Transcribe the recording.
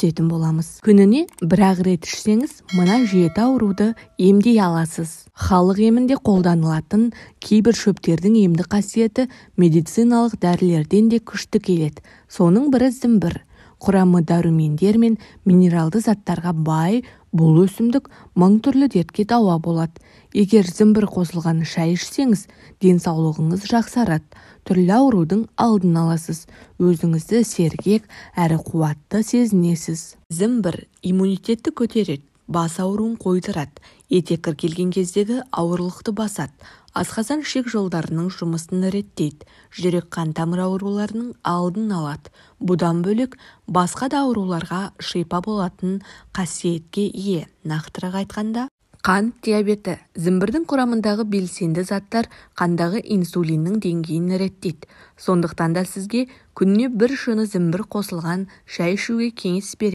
түсетін боламыз. Күніне бір-ақ рет ішсеңіз, мына 7 ауруды емдей аласыз. Халық емінде қолданылатын кейбір шөптердің емдік қасиеті медициналық дәрілерден де күшті келеді. Соның бірі зімбір. Құрамы дәрумендер мен минералды заттарға бай, бұл өсімдік 1000 түрлі дертке дауа болады. Егер зімбір қосылған шай ішсеңіз, денсаулығыңыз жақсарады. Түрлі аурудың алдын аласыз. Өзіңізді сергек әрі қуатты сезінесіз. Зімбір иммунитетті көтереді, бас ауруын қойдырады, етеккір келген кездегі ауырлықты басады, асқазан ішек жолдарының жұмысын реттейді, жүрек-қан тамыр ауруларының алдын алады. Бұдан бөлек басқа да ауруларға шипа болатын қасиетке ие. Нақтырақ айтқанда, қант диабеті. Зімбірдің құрамындағы белсенді заттар қандағы инсулиннің деңгейін реттейді. Сондықтан да сізге күніне 1 шыны зімбір қосылған шай ішуге кеңес береді.